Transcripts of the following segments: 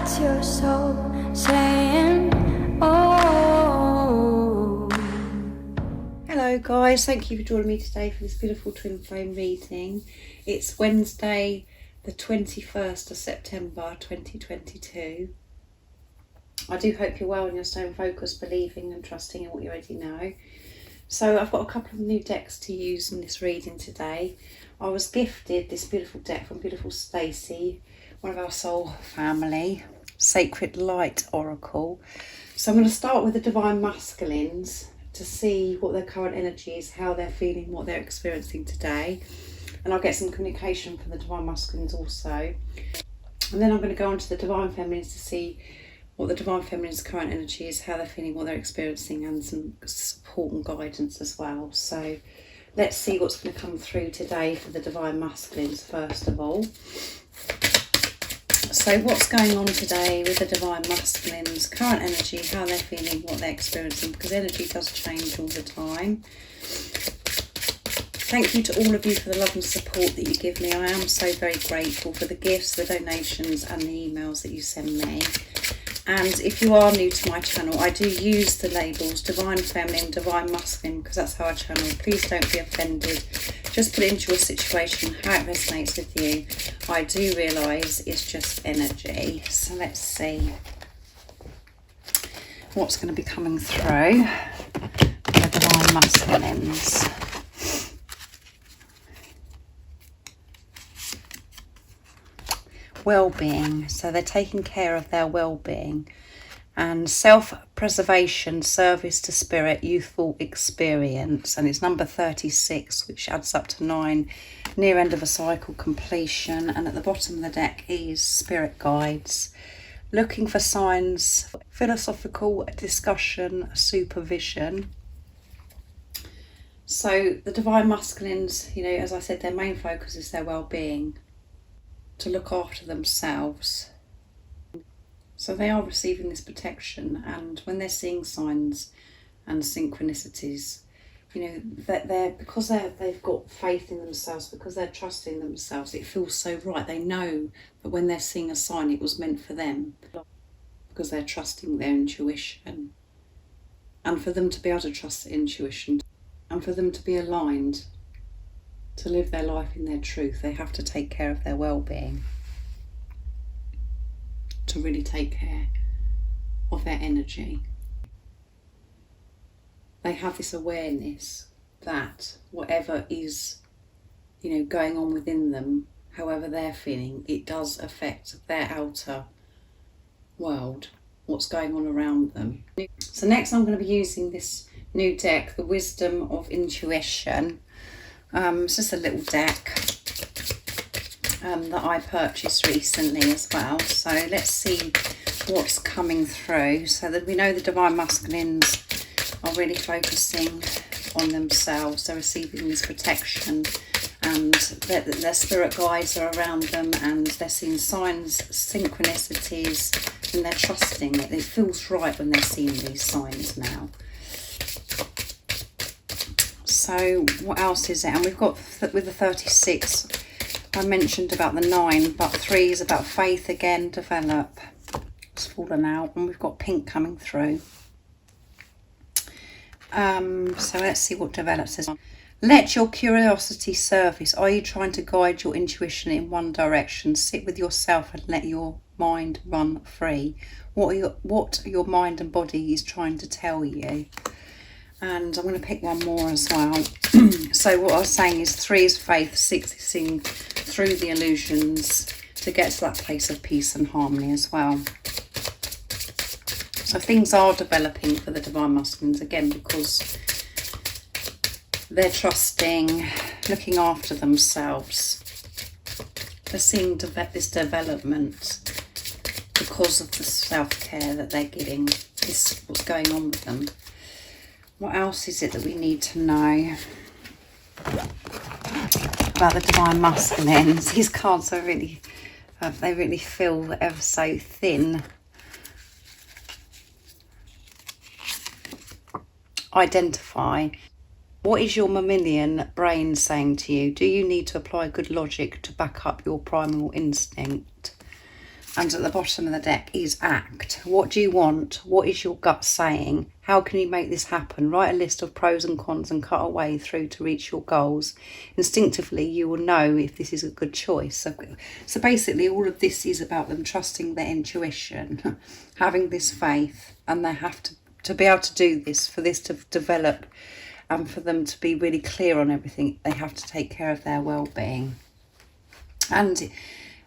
That's your soul saying, oh. Hello guys, thank you for joining me today for this beautiful twin flame reading. It's Wednesday the 21st of September 2022. I do hope you're well and you're staying focused, believing and trusting in what you already know. So I've got a couple of new decks to use in this reading today. I was gifted this beautiful deck from beautiful Stacey, one of our soul family, Sacred Light Oracle. So I'm going to start with the Divine Masculines to see what their current energy is, how they're feeling, what they're experiencing today. And I'll get some communication from the Divine Masculines also. And then I'm going to go on to the Divine Feminines to see what the Divine Feminine's current energy is, how they're feeling, what they're experiencing, and some support and guidance as well. So let's see what's going to come through today for the Divine Masculines first of all. So what's going on today with the Divine Masculines, current energy, how they're feeling, what they're experiencing, because energy does change all the time. Thank you to all of you for the love and support that you give me. I am so very grateful for the gifts, the donations and the emails that you send me. And if you are new to my channel, I do use the labels Divine Feminine, Divine Masculine, because that's how I channel. Please don't be offended. Just put it into your situation, how it resonates with you. I do realise it's just energy. So let's see what's going to be coming through the Divine Masculines. Well-being, so they're taking care of their well-being, and self-preservation, service to spirit, youthful experience, and it's number 36, which adds up to 9, near end of a cycle, completion. And at the bottom of the deck is spirit guides, looking for signs, philosophical discussion, supervision. So the Divine Masculines, you know, as I said, their main focus is their well-being, to look after themselves. So they are receiving this protection, and when they're seeing signs and synchronicities, you know, that because they've got faith in themselves, because they're trusting themselves, it feels so right. They know that when they're seeing a sign, it was meant for them, because they're trusting their intuition. And for them to be able to trust their intuition, and for them to be aligned, to live their life in their truth, they have to take care of their well-being, to really take care of their energy. They have this awareness that whatever is, you know, going on within them, however they're feeling, it does affect their outer world, what's going on around them. So next I'm going to be using this new deck, the Wisdom of Intuition. It's just a little deck that I purchased recently as well. So let's see what's coming through. So that we know the Divine Masculines are really focusing on themselves. They're receiving this protection, and their spirit guides are around them, and they're seeing signs, synchronicities, and they're trusting it. It feels right when they're seeing these signs now. So what else is it? And we've got with the 36, I mentioned about the 9, but 3 is about faith again, develop. It's fallen out, and we've got pink coming through. So let's see what develops this. Let your curiosity surface. Are you trying to guide your intuition in one direction? Sit with yourself and let your mind run free. What your mind and body is trying to tell you. And I'm going to pick one more as well. So what I was saying is 3 is faith, 6 is seeing through the illusions to get to that place of peace and harmony as well. So things are developing for the Divine Masculines again, because they're trusting, looking after themselves. They're seeing this development because of the self-care that they're giving. This is what's going on with them. What else is it that we need to know about the Divine Masculines? These cards are really, they really feel ever so thin. Identify. What is your mammalian brain saying to you? Do you need to apply good logic to back up your primal instinct? And at the bottom of the deck is act. What do you want? What is your gut saying? How can you make this happen? Write a list of pros and cons and cut a way through to reach your goals. Instinctively, you will know if this is a good choice. So basically, all of this is about them trusting their intuition, having this faith, and they have to be able to do this, for this to develop, and for them to be really clear on everything. They have to take care of their well-being. And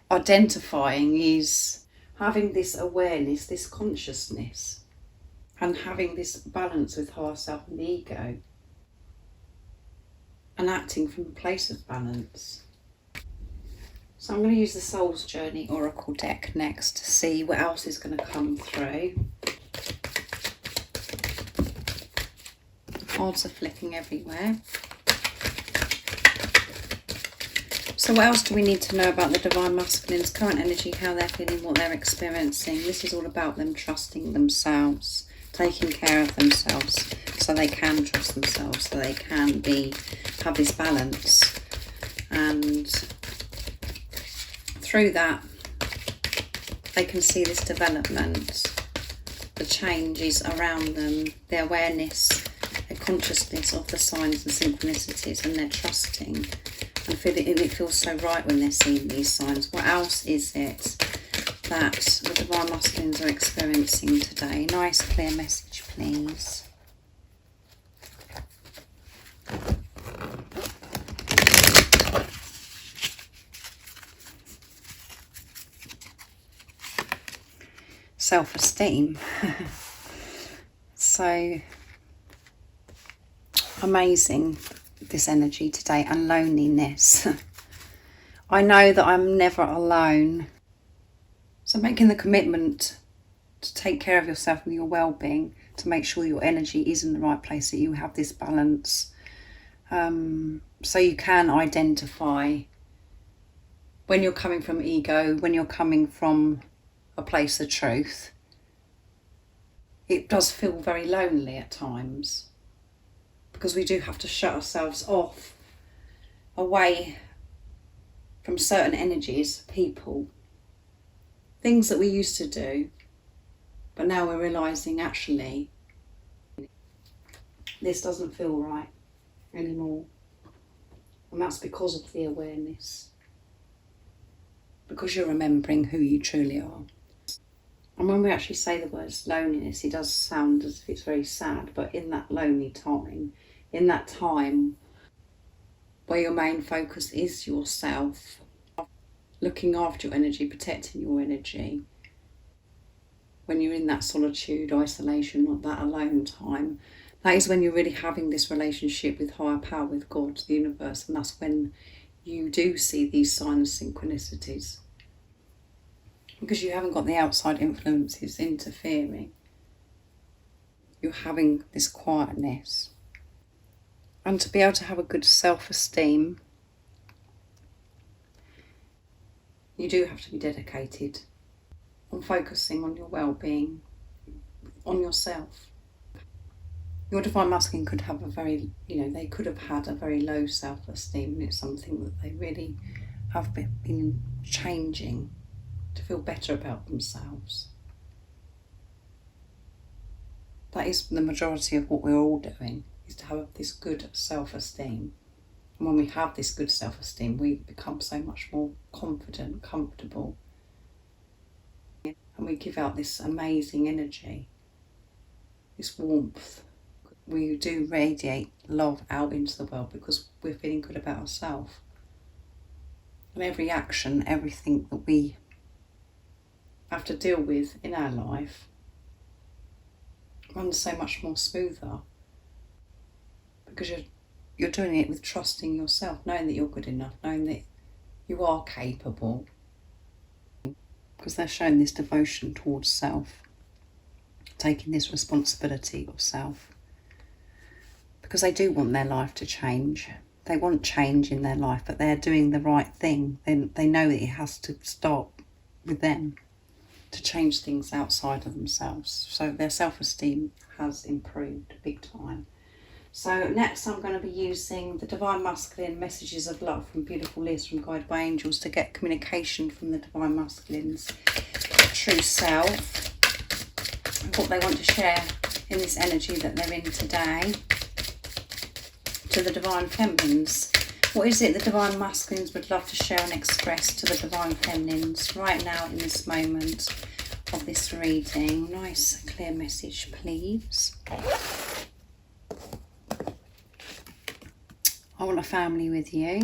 identifying is having this awareness, this consciousness, and having this balance with higher self and the ego, and acting from a place of balance. So I'm going to use the Soul's Journey Oracle deck next to see what else is going to come through. Cards are flipping everywhere. So what else do we need to know about the Divine Masculine's current energy, how they're feeling, what they're experiencing? This is all about them trusting themselves, taking care of themselves, so they can trust themselves, so they can have this balance. And through that, they can see this development, the changes around them, the awareness, their consciousness of the signs and synchronicities, and their trusting. And it feels so right when they're seeing these signs. What else is it that the Divine Masculines are experiencing today? Nice clear message, please. Self-esteem. So amazing, this energy today, and loneliness. I know that I'm never alone. So making the commitment to take care of yourself and your well-being, to make sure your energy is in the right place, that you have this balance, so you can identify when you're coming from ego, when you're coming from a place of truth. It does feel very lonely at times, because we do have to shut ourselves off, away from certain energies, people, things that we used to do, but now we're realising actually this doesn't feel right anymore. And that's because of the awareness, because you're remembering who you truly are. And when we actually say the words loneliness, it does sound as if it's very sad, but in that lonely time, in that time where your main focus is yourself, looking after your energy, protecting your energy, when you're in that solitude, isolation, or that alone time, that is when you're really having this relationship with higher power, with God, the universe, and that's when you do see these signs and synchronicities, because you haven't got the outside influences interfering. You're having this quietness. And to be able to have a good self-esteem, you do have to be dedicated on focusing on your well-being, on yourself. Your Divine Masculine could have they could have had a very low self-esteem, and it's something that they really have been changing to feel better about themselves. That is the majority of what we're all doing, is to have this good self-esteem. And when we have this good self-esteem, we become so much more confident, comfortable, and we give out this amazing energy, this warmth. We do radiate love out into the world because we're feeling good about ourselves. And every action, everything that we have to deal with in our life runs so much more smoother, because you're doing it with trusting yourself, knowing that you're good enough, knowing that you are capable, because they're showing this devotion towards self, taking this responsibility of self, because they do want their life to change. They want change in their life, but they're doing the right thing. They know that it has to start with them to change things outside of themselves. So their self-esteem has improved big time. So next I'm going to be using the Divine Masculine Messages of Love from Beautiful Liz from Guided by Angels to get communication from the Divine Masculine's true self and what they want to share in this energy that they're in today to the Divine Feminines. What is it the Divine Masculines would love to share and express to the Divine Feminines right now in this moment of this reading? Nice clear message, please. I want a family with you.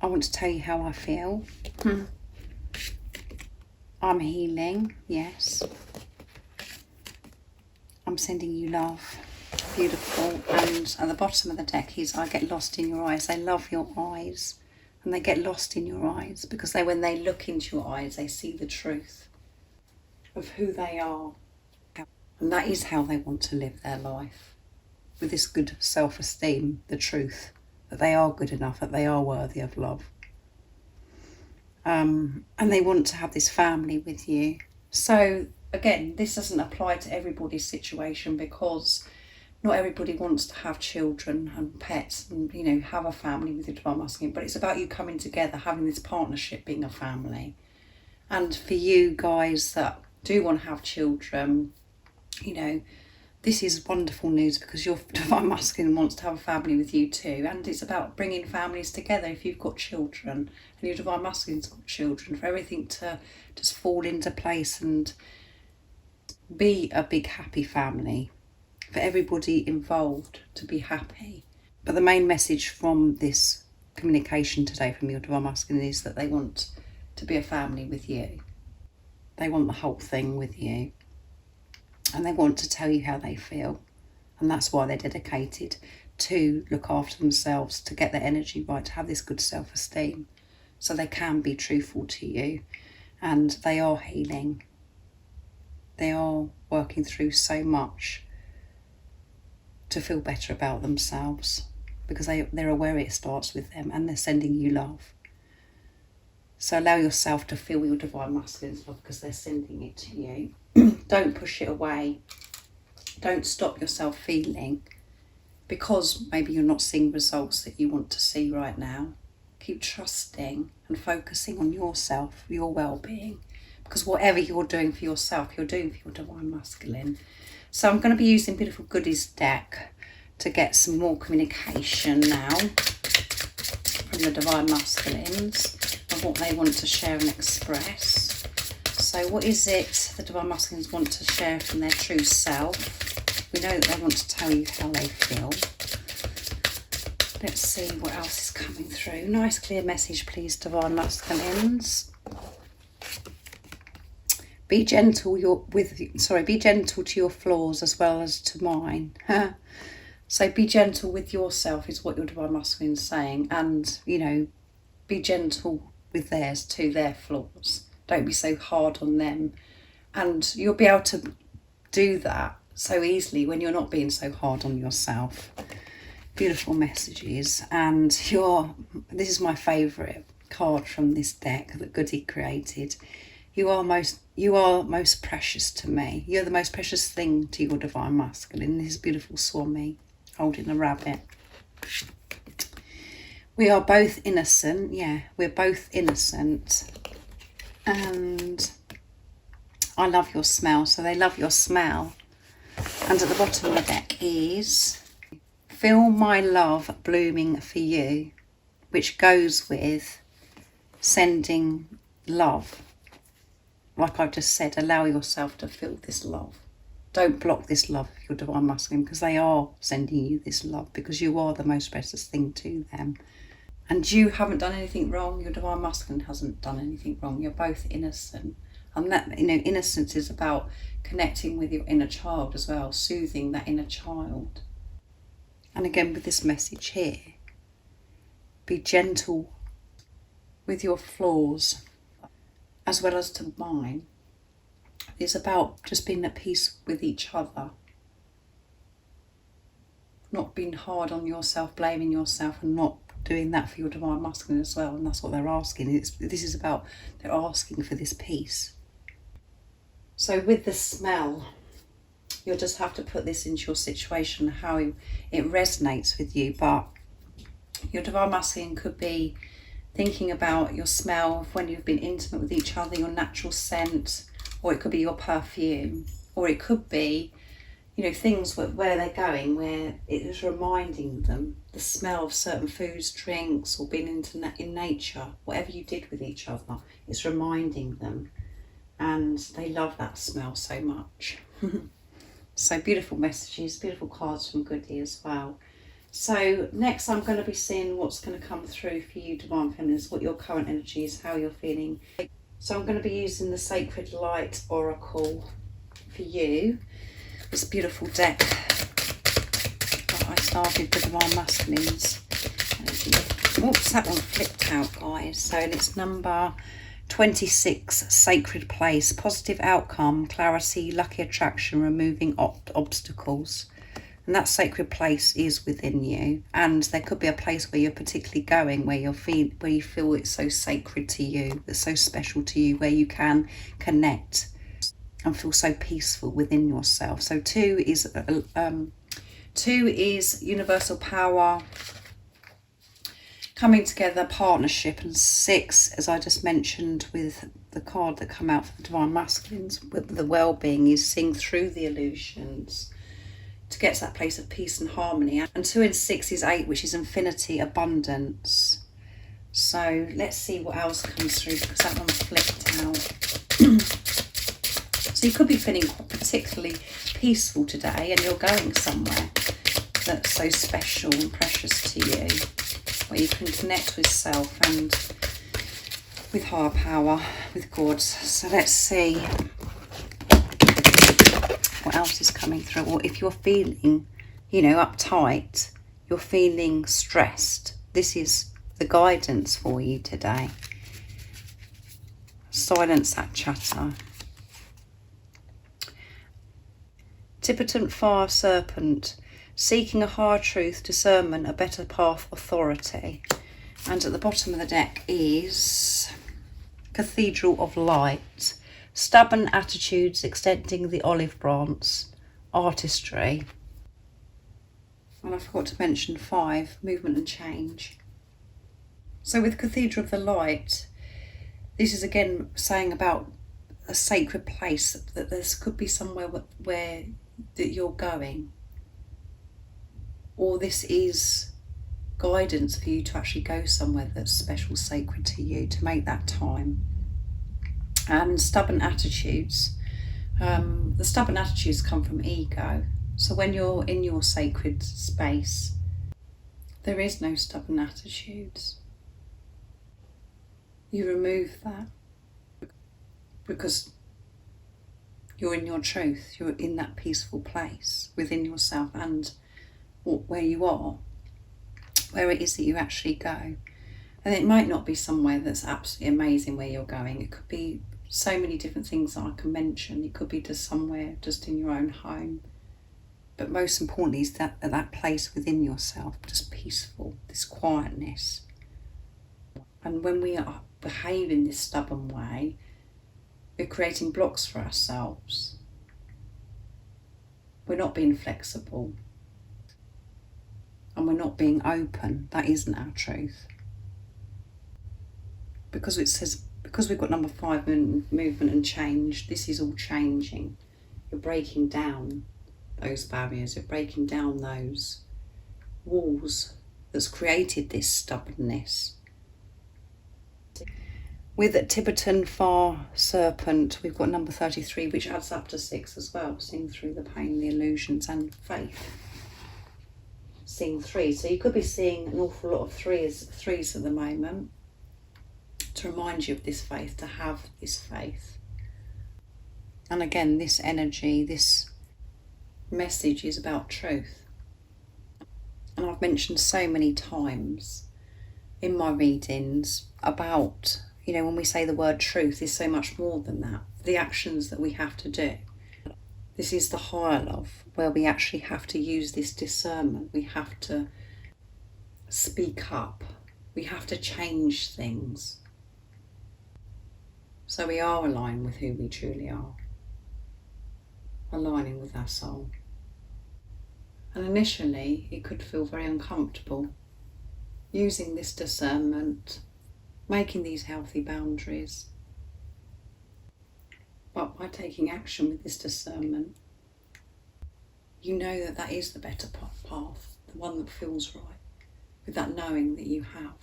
I want to tell you how I feel. I'm healing, yes. I'm sending you love. Beautiful. And at the bottom of the deck is I get lost in your eyes. I love your eyes. And they get lost in your eyes because when they look into your eyes, they see the truth of who they are. And that is how they want to live their life. With this good self-esteem, the truth that they are good enough, that they are worthy of love. And they want to have this family with you. So again, this doesn't apply to everybody's situation because not everybody wants to have children and pets and, you know, have a family with your Divine Masculine, but it's about you coming together, having this partnership, being a family. And for you guys that do want to have children, you know, this is wonderful news because your Divine Masculine wants to have a family with you too. And it's about bringing families together if you've got children and your Divine Masculine's got children, for everything to just fall into place and be a big happy family, for everybody involved to be happy. But the main message from this communication today from your Divine Masculine is that they want to be a family with you. They want the whole thing with you. And they want to tell you how they feel. And that's why they're dedicated to look after themselves, to get their energy right, to have this good self-esteem. So they can be truthful to you. And they are healing. They are working through so much to feel better about themselves. Because they're aware it starts with them and they're sending you love. So allow yourself to feel your Divine Masculine's love because they're sending it to you. Don't push it away. Don't stop yourself feeling because maybe you're not seeing results that you want to see right now. Keep trusting and focusing on yourself, your well-being, because whatever you're doing for yourself, you're doing for your Divine Masculine. So I'm going to be using Beautiful Goodies deck to get some more communication now from the Divine Masculines of what they want to share and express. So what is it the Divine Masculines want to share from their true self? We know that they want to tell you how they feel. Let's see what else is coming through. Nice clear message, please, Divine Masculines. Be gentle be gentle to your flaws as well as to mine. So be gentle with yourself is what your Divine Masculine is saying, and, you know, be gentle with theirs too, their flaws. Don't be so hard on them. And you'll be able to do that so easily when you're not being so hard on yourself. Beautiful messages. And this is my favourite card from this deck that Goody created. You are most precious to me. You're the most precious thing to your Divine Masculine. This is beautiful Swami holding a rabbit. We are both innocent. Yeah, we're both innocent. And I love your smell, so they love your smell. And at the bottom of the deck is feel my love blooming for you, which goes with sending love. Like I've just said, allow yourself to feel this love. Don't block this love of your Divine Masculine because they are sending you this love because you are the most precious thing to them. And you haven't done anything wrong. Your Divine Masculine hasn't done anything wrong. You're both innocent. And that, you know, innocence is about connecting with your inner child as well, soothing that inner child. And again, with this message here, be gentle with your flaws as well as to mine. It's about just being at peace with each other. Not being hard on yourself, blaming yourself, and not doing that for your Divine Masculine as well. And that's what they're asking. This is about, they're asking for this peace. So with the smell, You'll just have to put this into your situation, how it resonates with you. But your divine masculine could be thinking about your smell of when you've been intimate with each other, your natural scent, or it could be your perfume, or it could be, you know, things where they're going, where it is reminding them the smell of certain foods, drinks, or being in nature, whatever you did with each other, it's reminding them, and they love that smell so much. So beautiful messages, beautiful cards from Goody as well. So next I'm going to be seeing what's going to come through for you, Divine Feminines, what your current energy is, how you're feeling. So I'm going to be using the Sacred Light Oracle for you. This beautiful deck that I started with Divine Masculines. Oops, that one flipped out, guys. So it's number 26, Sacred Place, positive outcome, clarity, lucky attraction, removing obstacles. And that sacred place is within you, and there could be a place where you're particularly going, where you feel it's so sacred to you, it's so special to you, where you can connect and feel so peaceful within yourself. So 2 is universal power, coming together, partnership, and 6, as I just mentioned with the card that come out for the Divine Masculines, with the well-being, is seeing through the illusions to get to that place of peace and harmony. And 2 and 6 is 8, which is infinity, abundance. So let's see what else comes through, because that one flipped out. So you could be feeling particularly peaceful today, and you're going somewhere that's so special and precious to you, where you can connect with self and with higher power, with God. So let's see what else is coming through. Or if you're feeling, you know, uptight, you're feeling stressed, this is the guidance for you today. Silence that chatter. Tibetan fire serpent, seeking a higher truth, discernment, a better path, authority. And at the bottom of the deck is Cathedral of Light, stubborn attitudes, extending the olive branch, artistry. And I forgot to mention 5, movement and change. So with Cathedral of the Light, this is again saying about a sacred place, that there could be somewhere where that you're going, or this is guidance for you to actually go somewhere that's special, sacred to you, to make that time. And stubborn attitudes, the stubborn attitudes come from ego. So when you're in your sacred space, there is no stubborn attitudes. You remove that, because you're in your truth, you're in that peaceful place within yourself and where you are, where it is that you actually go. And it might not be somewhere that's absolutely amazing where you're going. It could be so many different things that I can mention. It could be just somewhere just in your own home. But most importantly is that place within yourself, just peaceful, this quietness. And when we are behaving this stubborn way, we're creating blocks for ourselves. We're not being flexible. And we're not being open. That isn't our truth. Because it says, because we've got number 5, movement and change, this is all changing. You're breaking down those barriers. You're breaking down those walls that's created this stubbornness. With Tibetan fire serpent, we've got number 33, which adds up to 6 as well. Seeing through the pain, the illusions, and faith. Seeing 3. So you could be seeing an awful lot of threes at the moment, to remind you of this faith, to have this faith. And again, this energy, this message is about truth. And I've mentioned so many times in my readings about, you know, when we say the word truth, is so much more than that. The actions that we have to do. This is the higher love, where we actually have to use this discernment. We have to speak up. We have to change things. So we are aligned with who we truly are. aligning with our soul. And initially it could feel very uncomfortable using this discernment, making these healthy boundaries. But by taking action with this discernment, you know that that is the better path, the one that feels right, with that knowing that you have.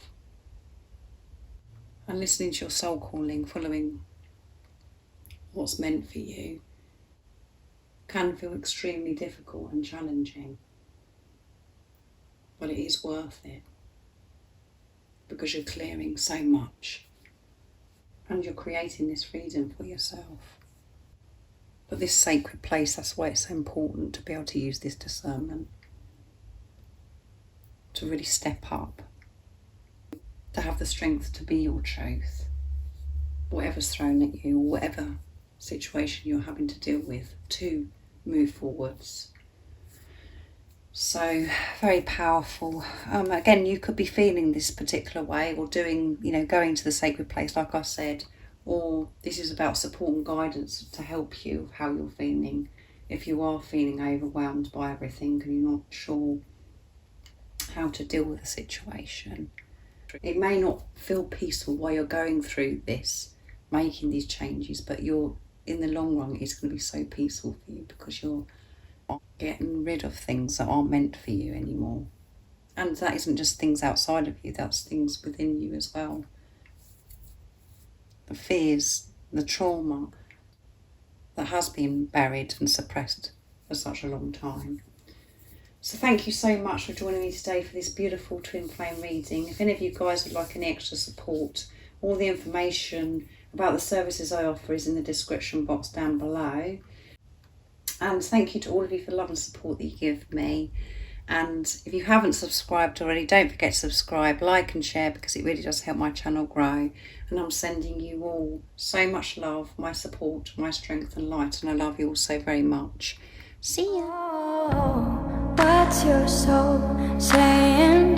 And listening to your soul calling, following what's meant for you, can feel extremely difficult and challenging. But it is worth it, because you're clearing so much and you're creating this freedom for yourself. But this sacred place, that's why it's so important to be able to use this discernment, to really step up, to have the strength to be your truth, whatever's thrown at you or whatever situation you're having to deal with, to move forwards. So very powerful. Again, you could be feeling this particular way, or doing, going to the sacred place, like I said, or this is about support and guidance to help you how you're feeling. If you are feeling overwhelmed by everything and you're not sure how to deal with the situation, it may not feel peaceful while you're going through this, making these changes, but in the long run, it's going to be so peaceful for you, because you're getting rid of things that aren't meant for you anymore. And that isn't just things outside of you, that's things within you as well. The fears, the trauma that has been buried and suppressed for such a long time. So thank you so much for joining me today for this beautiful twin flame reading. If any of you guys would like any extra support, all the information about the services I offer is in the description box down below. And thank you to all of you for the love and support that you give me. And if you haven't subscribed already, don't forget to subscribe, like and share, because it really does help my channel grow. And I'm sending you all so much love, my support, my strength and light. And I love you all so very much. See ya. Oh, what's your soul saying?